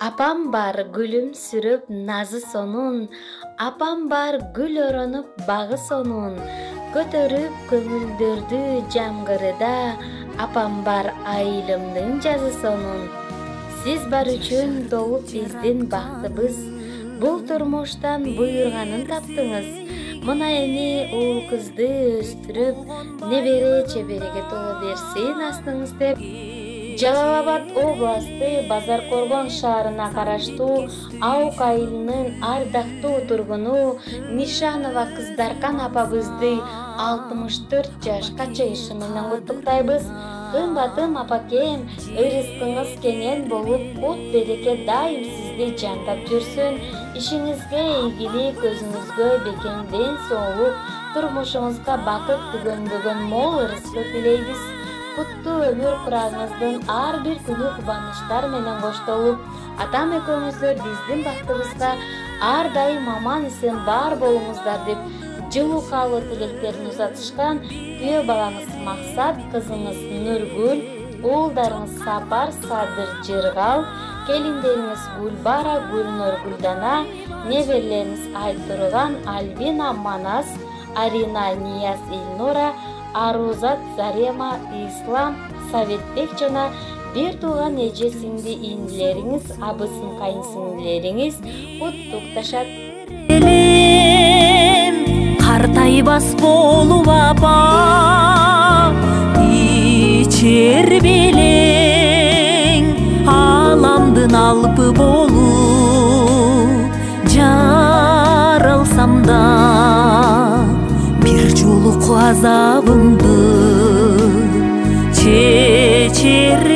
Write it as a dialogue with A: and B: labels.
A: Apam бар gülüm sürüp nazı sonun, apam бар gül oranıp bağı sonun, götürüp köngüldürdü jamgırıda, apam бар ayılımdın жазı sonun. Siz bar üçün dolup bizdin baktыбыз, bul turmuştan buyurganın taptыңыз. Mına eni ul kızdı östürüp, nebere çeberege tolu bersin astыңыз деп. Жалал-Абад областы Базаркоргон шаарына караштуу Аук айылынын ардактуу тургуну Нишанова Кыздаркан апабызды 64 жашка чыйышы менен куттуктайбыз. Кымбатым апакем, ырыскыңыз кенен болуп, кут береке дайым сизди жантап жүрсүн. Ишиңизге ийгилик, көзүңүзгө бекемден соолук, турмушуңузга бакыт түгөнбөгөн мол ырыскы тилейбиз. Куттуу өмүр курагыңыздын ар бир күнү кубанычтар менен коштолуп, атам экөөңүздөр биздин бактыбызга ар дайым аман эсен бар болуңуздар деп жылуу каалоо тилектерин узатышкан күйөө балаңыз Максат, кызыңыз Нургүл, уулдарыңыз Сапар, Садыр, Жыргал, келиндериңиз Гүлбара, Гүлнөр, Гүлдана, неберелериңиз Айтурган, Альбина, Манас, Арина, Нияз, Илнура, Арузат, Зарема, Ислам, Советбек жана бир тууган эже сиңди ийнилериңиз, абысын кайынсиңдилериңиз куттукташат.
B: Картайбас болуп апа, ичер белең, аламдын алпы болуп, жаралсам да бир жолу азабыңды чечер